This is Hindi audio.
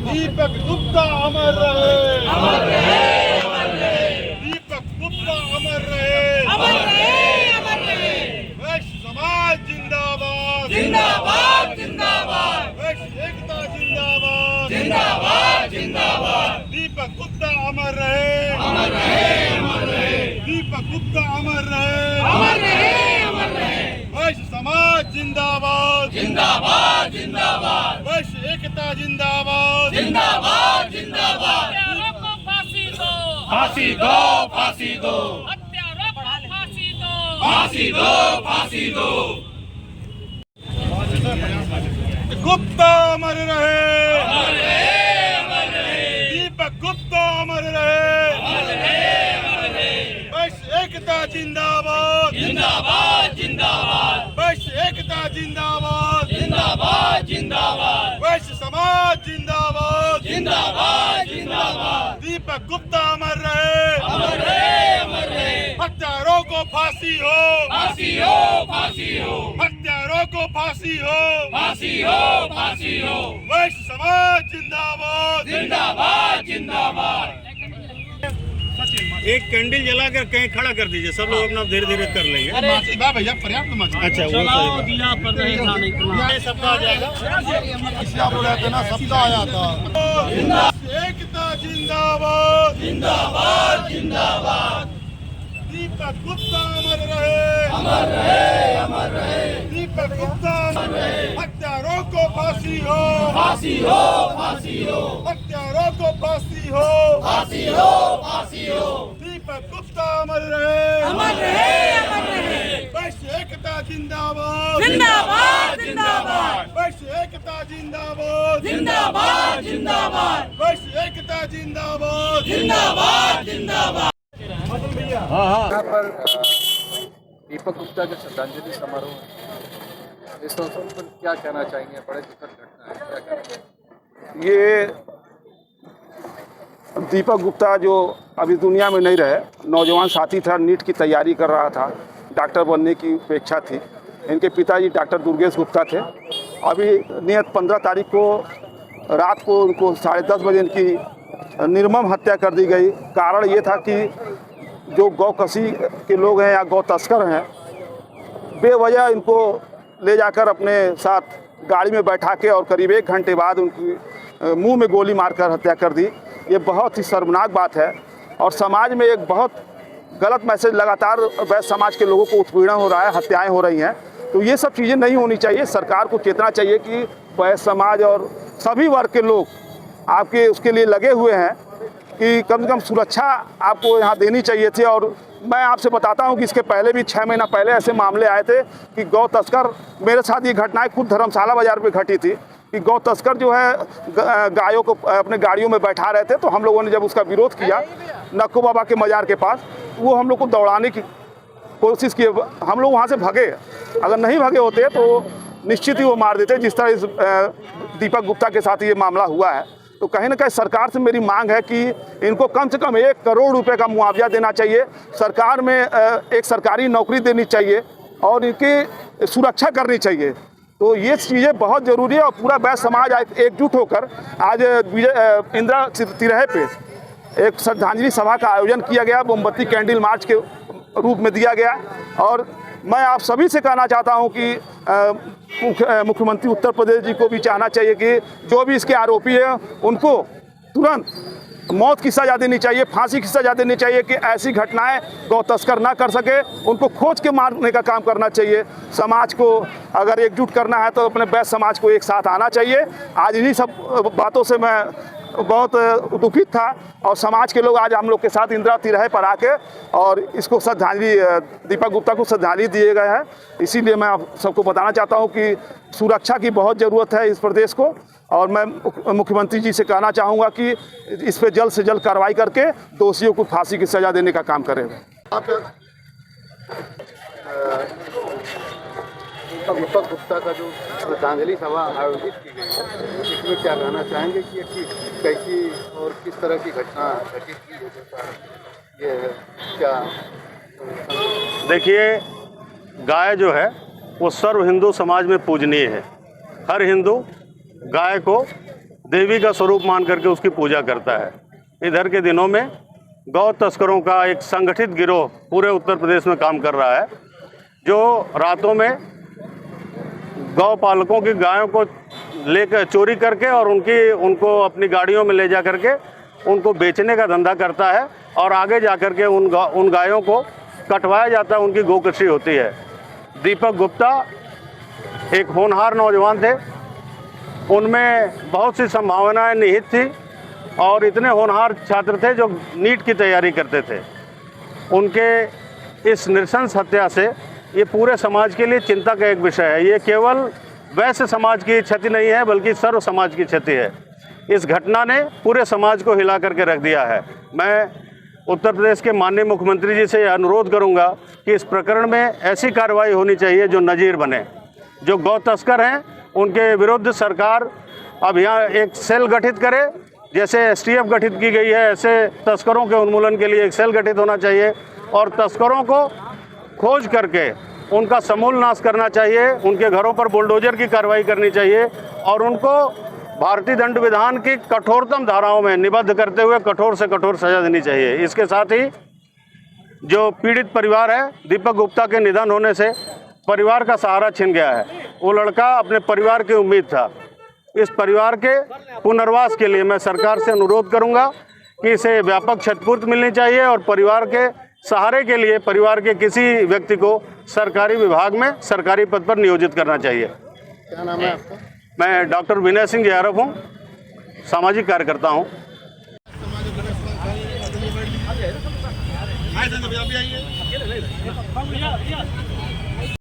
दीपक गुप्ता अमर रहे, अमर रहे, अमर रहे। दीपक गुप्ता अमर रहे, अमर रहे, अमर रहे। वैश्य समाज जिंदाबाद, जिंदाबाद, जिंदाबाद। वैश्य एकता जिंदाबाद, जिंदाबाद, जिंदाबाद। दीपक गुप्ता अमर रहे, अमर रहे, अमर रहे। दीपक गुप्ता अमर रहे, अमर रहे, अमर रहे। वैश्य समाज जिंदाबाद, जिंदाबाद, जिंदाबाद। वैश्य एकता जिंदाबाद, जिंदाबाद, जिंदाबाद। हत्यारों को फांसी दो, फांसी दो, फांसी दो, हत्यारों को फांसी दो, फांसी दो, फांसी दो। गुप्ता अमर रहे, अमर रहे, अमर रहे। दीपक गुप्ता अमर रहे, अमर रहे, अमर रहे। वैश्य एकता जिंदाबाद, जिंदाबाद, जिंदाबाद। वैश्य एकता जिंदाबाद, जिंदाबाद, जिंदाबाद। वैश्य समाज जिंदाबाद, जिंदाबाद, जिंदाबाद। दीपक गुप्ता अमर रहे, अमर रहे, अमर रहे। हत्यारों को फांसी हो, फांसी हो, फांसी हो। हत्यारों को फांसी हो, फांसी हो, फांसी हो। वैश्य समाज जिंदाबाद, जिंदाबाद, जिंदाबाद। एक कैंडल जलाकर कहीं खड़ा कर दीजिए, सब लोग अपना धीरे धीरे कर लेंगे। भैया पर्याप्त मत। अच्छा वो दिया पर रहे सबका आ जाएगा, सबका आया था। एकता जिंदाबाद, जिंदाबाद, जिंदाबाद। दीपक गुप्ता अमर रहे, अमर रहे, अमर रहे। दीपक गुप्ता अमर रहे। हत्यारों को फांसी हो, फांसी हो, फांसी हो। हत्यारों को फांसी हो, फांसी हो, फांसी हो। दीपक गुप्ता अमर रहे, अमर रहे, अमर रहे। वैश्य एकता जिंदाबाद, जिंदाबाद, जिंदाबाद। वैश्य एकता जिंदाबाद, जिंदाबाद, जिंदाबाद। वैश्य एकता जिंदाबाद, जिंदाबाद, जिंदाबाद। यहाँ पर दीपक गुप्ता के श्रद्धांजलि समारोह है। इस अवसर पर क्या कहना चाहेंगे? बड़े दुखद घटना है, क्या कहना चाहेंगे? ये दीपक गुप्ता जो अभी दुनिया में नहीं रहे, नौजवान साथी था, नीट की तैयारी कर रहा था, डॉक्टर बनने की अपेक्षा थी। इनके पिताजी डॉक्टर दुर्गेश गुप्ता थे। अभी नियत 15 तारीख को रात को उनको 10:30 बजे इनकी निर्मम हत्या कर दी गई। कारण ये था कि जो गौ कसी के लोग हैं या गौ तस्कर हैं, बेवजह इनको ले जाकर अपने साथ गाड़ी में बैठा के और करीब 1 घंटे बाद उनकी मुंह में गोली मारकर हत्या कर दी। ये बहुत ही शर्मनाक बात है और समाज में एक बहुत गलत मैसेज लगातार वैश्य समाज के लोगों को उत्पीड़न हो रहा है, हत्याएं हो रही हैं। तो ये सब चीज़ें नहीं होनी चाहिए। सरकार को चेतना चाहिए कि वैश्य समाज और सभी वर्ग के लोग आपके उसके लिए लगे हुए हैं कि कम से कम सुरक्षा आपको यहाँ देनी चाहिए थी। और मैं आपसे बताता हूँ कि इसके पहले भी 6 महीना पहले ऐसे मामले आए थे कि गौ तस्कर, मेरे साथ ये घटनाएं खुद धर्मशाला बाज़ार पे घटी थी कि गौ तस्कर जो है गायों को अपने गाड़ियों में बैठा रहे थे। तो हम लोगों ने जब उसका विरोध किया नक्को बाबा के मज़ार के पास, वो हम लोग को दौड़ाने की कोशिश की। हम लोग वहाँ से भगे। अगर नहीं भगे होते तो निश्चित ही वो मार देते, जिस तरह इस दीपक गुप्ता के साथ ये मामला हुआ है। तो कहीं ना कहीं सरकार से मेरी मांग है कि इनको कम से कम 1 करोड़ रुपए का मुआवजा देना चाहिए। सरकार में एक सरकारी नौकरी देनी चाहिए और इनकी सुरक्षा करनी चाहिए। तो ये चीज़ें बहुत ज़रूरी है और पूरा वैश्य समाज आज एकजुट होकर आज इंदिरा तिरहे पे एक श्रद्धांजलि सभा का आयोजन किया गया, मोमबत्ती कैंडल मार्च के रूप में दिया गया। और मैं आप सभी से कहना चाहता हूं कि मुख्यमंत्री उत्तर प्रदेश जी को भी चाहना चाहिए कि जो भी इसके आरोपी हैं उनको तुरंत मौत की सज़ा देनी चाहिए, फांसी की सज़ा देनी चाहिए कि ऐसी घटनाएं गौ तस्कर ना कर सके। उनको खोज के मारने का काम करना चाहिए। समाज को अगर एकजुट करना है तो अपने वैश्य समाज को एक साथ आना चाहिए। आज इन्हीं सब बातों से मैं बहुत दुखित था और समाज के लोग आज हम लोग के साथ इंदिरा तिरहे पर आके और इसको श्रद्धांजलि, दीपक गुप्ता को श्रद्धांजलि दिए गए हैं। इसीलिए मैं आप सबको बताना चाहता हूं कि सुरक्षा की बहुत ज़रूरत है इस प्रदेश को। और मैं मुख्यमंत्री जी से कहना चाहूँगा कि इस पर जल्द से जल्द कार्रवाई करके दोषियों को फांसी की सज़ा देने का काम करें। दीपक गुप्ता का जो श्रद्धांजलि सभा आयोजित की गई है, इसमें क्या कहना चाहेंगे कि कैसी और किस तरह की घटना घटित की ये क्या? देखिए, गाय जो है वो सर्व हिंदू समाज में पूजनीय है। हर हिंदू गाय को देवी का स्वरूप मान करके उसकी पूजा करता है। इधर के दिनों में गौ तस्करों का एक संगठित गिरोह पूरे उत्तर प्रदेश में काम कर रहा है, जो रातों में गौ पालकों की गायों को लेकर चोरी करके और उनको अपनी गाड़ियों में ले जा करके उनको बेचने का धंधा करता है और आगे जा करके उन गायों को कटवाया जाता है, उनकी गोकृषि होती है। दीपक गुप्ता एक होनहार नौजवान थे, उनमें बहुत सी संभावनाएं निहित थी और इतने होनहार छात्र थे जो नीट की तैयारी करते थे। उनके इस नृशंस हत्या से ये पूरे समाज के लिए चिंता का एक विषय है। ये केवल वैश्य समाज की क्षति नहीं है बल्कि सर्व समाज की क्षति है। इस घटना ने पूरे समाज को हिला करके रख दिया है। मैं उत्तर प्रदेश के माननीय मुख्यमंत्री जी से अनुरोध करूंगा कि इस प्रकरण में ऐसी कार्रवाई होनी चाहिए जो नज़ीर बने। जो गौ तस्कर हैं उनके विरुद्ध सरकार अब यहाँ एक सेल गठित करे, जैसे एसटीएफ गठित की गई है, ऐसे तस्करों के उन्मूलन के लिए एक सेल गठित होना चाहिए और तस्करों को खोज करके उनका समूल नाश करना चाहिए। उनके घरों पर बुलडोजर की कार्रवाई करनी चाहिए और उनको भारतीय दंड विधान की कठोरतम धाराओं में निबद्ध करते हुए कठोर से कठोर सजा देनी चाहिए। इसके साथ ही जो पीड़ित परिवार है, दीपक गुप्ता के निधन होने से परिवार का सहारा छिन गया है। वो लड़का अपने परिवार की उम्मीद था। इस परिवार के पुनर्वास के लिए मैं सरकार से अनुरोध करूंगा कि इसे व्यापक क्षतिपूर्ति मिलनी चाहिए और परिवार के सहारे के लिए परिवार के किसी व्यक्ति को सरकारी विभाग में सरकारी पद पर नियोजित करना चाहिए। क्या नाम है आपका? मैं डॉक्टर विनय सिंह JRF हूँ, सामाजिक कार्यकर्ता हूँ। आए थे, अभी आइए।